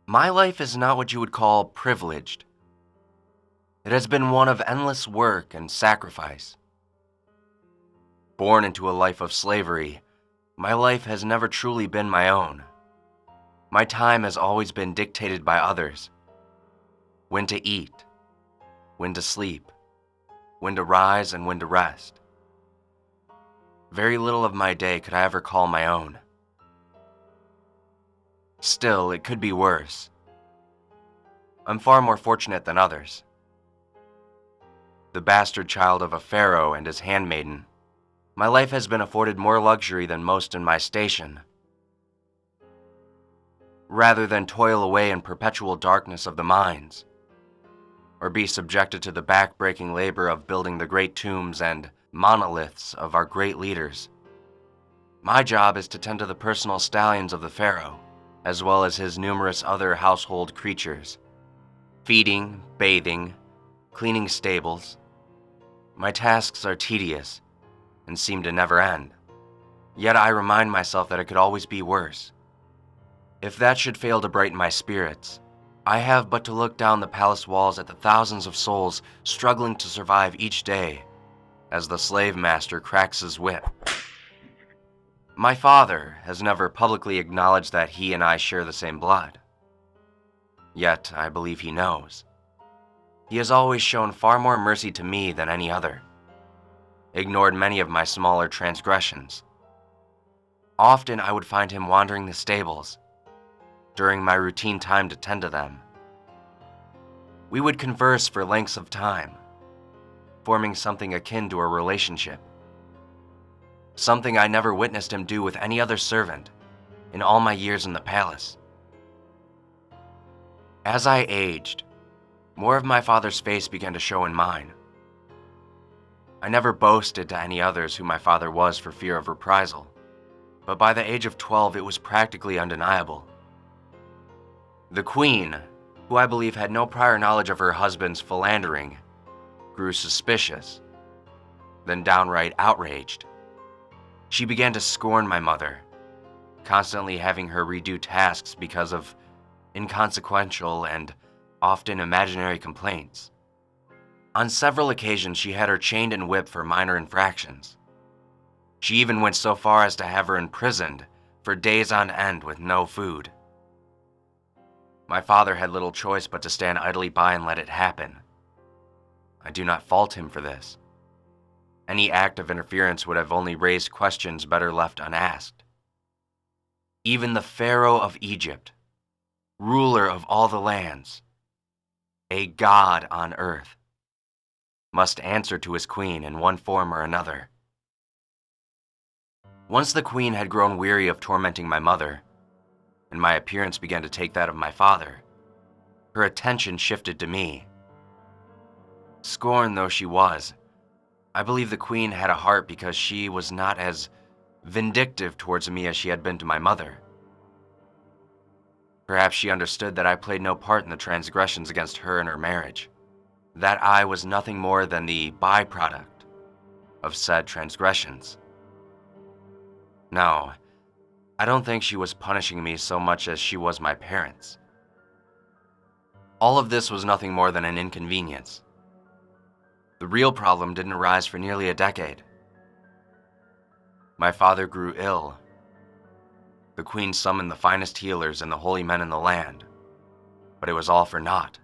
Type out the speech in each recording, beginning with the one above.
My life is not what you would call privileged. It has been one of endless work and sacrifice. Born into a life of slavery, my life has never truly been my own. My time has always been dictated by others. When to eat, when to sleep, when to rise and when to rest. Very little of my day could I ever call my own. Still, it could be worse. I'm far more fortunate than others. The bastard child of a pharaoh and his handmaiden, my life has been afforded more luxury than most in my station. Rather than toil away in perpetual darkness of the mines, or be subjected to the back-breaking labor of building the great tombs and monoliths of our great leaders, my job is to tend to the personal stallions of the pharaoh, as well as his numerous other household creatures. Feeding, bathing, cleaning stables. My tasks are tedious and seem to never end. Yet I remind myself that it could always be worse. If that should fail to brighten my spirits, I have but to look down the palace walls at the thousands of souls struggling to survive each day as the slave master cracks his whip. My father has never publicly acknowledged that he and I share the same blood. Yet I believe he knows. He has always shown far more mercy to me than any other, ignored many of my smaller transgressions. Often I would find him wandering the stables during my routine time to tend to them. We would converse for lengths of time, forming something akin to a relationship. Something I never witnessed him do with any other servant in all my years in the palace. As I aged, more of my father's face began to show in mine. I never boasted to any others who my father was for fear of reprisal, but by the age of 12 it was practically undeniable. The queen, who I believe had no prior knowledge of her husband's philandering, grew suspicious, then downright outraged. She began to scorn my mother, constantly having her redo tasks because of inconsequential and often imaginary complaints. On several occasions, she had her chained and whipped for minor infractions. She even went so far as to have her imprisoned for days on end with no food. My father had little choice but to stand idly by and let it happen. I do not fault him for this. Any act of interference would have only raised questions better left unasked. Even the Pharaoh of Egypt, ruler of all the lands, a god on earth, must answer to his queen in one form or another. Once the queen had grown weary of tormenting my mother, and my appearance began to take that of my father, her attention shifted to me. Scorned though she was, I believe the queen had a heart because she was not as vindictive towards me as she had been to my mother. Perhaps she understood that I played no part in the transgressions against her and her marriage, that I was nothing more than the byproduct of said transgressions. No, I don't think she was punishing me so much as she was my parents. All of this was nothing more than an inconvenience. The real problem didn't arise for nearly a decade. My father grew ill. The queen summoned the finest healers and the holy men in the land, but it was all for naught.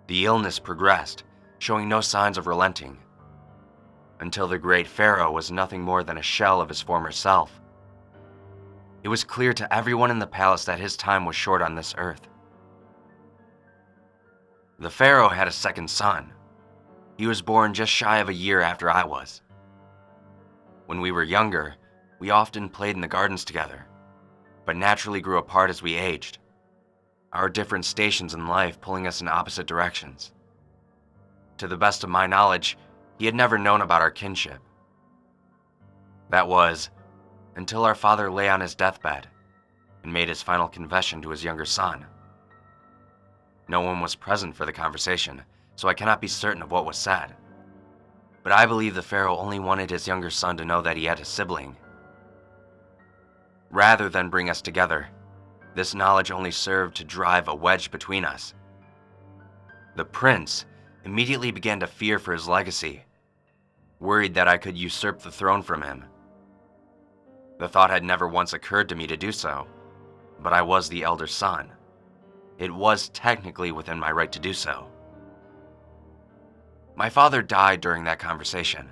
The illness progressed, showing no signs of relenting, until the great pharaoh was nothing more than a shell of his former self. It was clear to everyone in the palace that his time was short on this earth. The pharaoh had a second son. He was born just shy of a year after I was. When we were younger, we often played in the gardens together, but naturally grew apart as we aged, our different stations in life pulling us in opposite directions. To the best of my knowledge, he had never known about our kinship. That was, until our father lay on his deathbed and made his final confession to his younger son. No one was present for the conversation, so I cannot be certain of what was said. But I believe the pharaoh only wanted his younger son to know that he had a sibling. Rather than bring us together, This knowledge only served to drive a wedge between us. The prince immediately began to fear for his legacy, worried that I could usurp the throne from him. The thought had never once occurred to me to do so, but I was the elder son. It was technically within my right to do so. My father died during that conversation.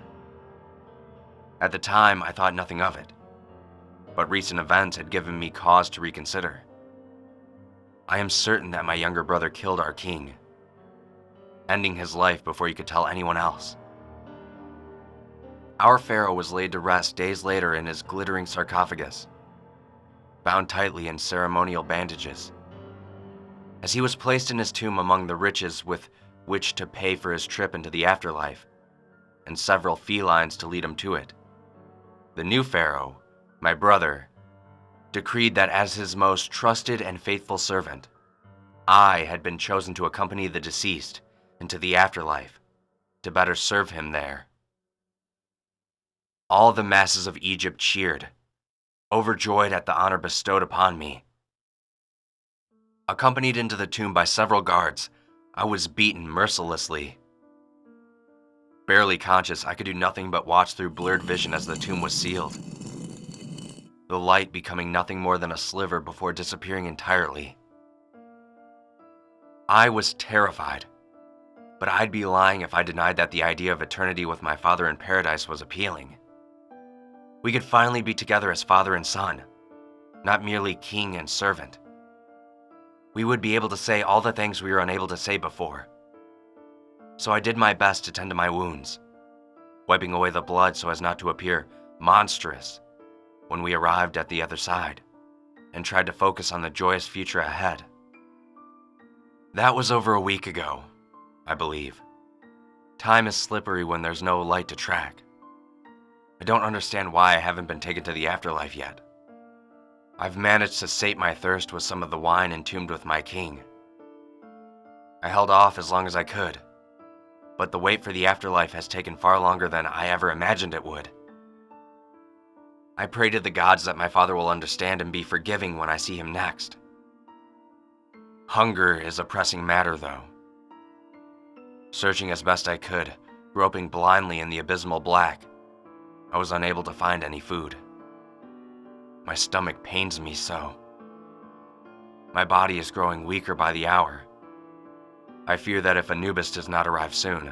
At the time, I thought nothing of it, but recent events had given me cause to reconsider. I am certain that my younger brother killed our king, ending his life before he could tell anyone else. Our pharaoh was laid to rest days later in his glittering sarcophagus, bound tightly in ceremonial bandages. As he was placed in his tomb among the riches with which to pay for his trip into the afterlife, and several felines to lead him to it, the new pharaoh, my brother, decreed that as his most trusted and faithful servant, I had been chosen to accompany the deceased into the afterlife to better serve him there. All the masses of Egypt cheered, overjoyed at the honor bestowed upon me. Accompanied into the tomb by several guards, I was beaten mercilessly. Barely conscious, I could do nothing but watch through blurred vision as the tomb was sealed, the light becoming nothing more than a sliver before disappearing entirely. I was terrified, but I'd be lying if I denied that the idea of eternity with my father in paradise was appealing. We could finally be together as father and son, not merely king and servant. We would be able to say all the things we were unable to say before. So I did my best to tend to my wounds, wiping away the blood so as not to appear monstrous when we arrived at the other side, and tried to focus on the joyous future ahead. That was over a week ago, I believe. Time is slippery when there's no light to track. I don't understand why I haven't been taken to the afterlife yet. I've managed to sate my thirst with some of the wine entombed with my king. I held off as long as I could, but the wait for the afterlife has taken far longer than I ever imagined it would. I pray to the gods that my father will understand and be forgiving when I see him next. Hunger is a pressing matter, though. Searching as best I could, groping blindly in the abysmal black, I was unable to find any food. My stomach pains me so. My body is growing weaker by the hour. I fear that if Anubis does not arrive soon,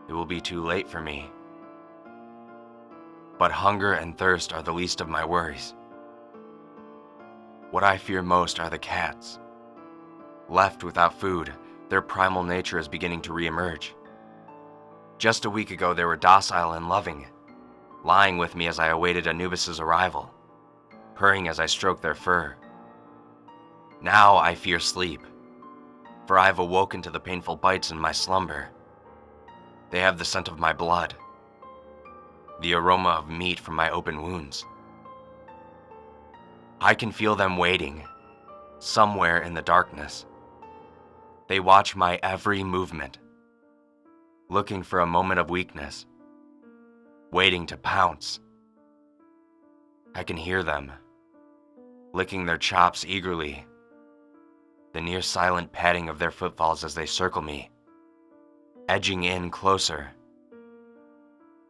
it will be too late for me. But hunger and thirst are the least of my worries. What I fear most are the cats. Left without food, their primal nature is beginning to reemerge. Just a week ago, they were docile and loving, lying with me as I awaited Anubis's arrival, purring as I stroked their fur. Now I fear sleep, for I have awoken to the painful bites in my slumber. They have the scent of my blood, the aroma of meat from my open wounds. I can feel them waiting, somewhere in the darkness. They watch my every movement, looking for a moment of weakness, waiting to pounce. I can hear them, licking their chops eagerly, the near silent padding of their footfalls as they circle me, edging in closer,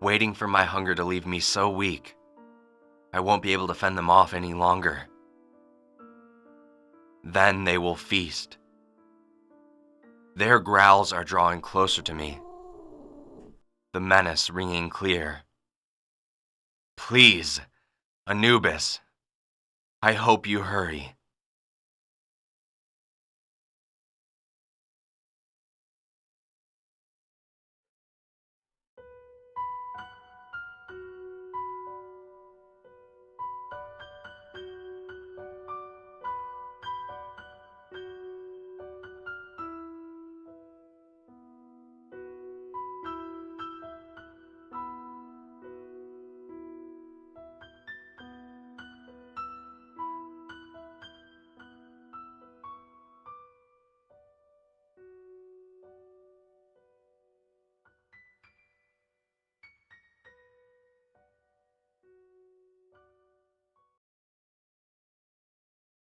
waiting for my hunger to leave me so weak, I won't be able to fend them off any longer. Then they will feast. Their growls are drawing closer to me, the menace ringing clear. Please, Anubis, I hope you hurry.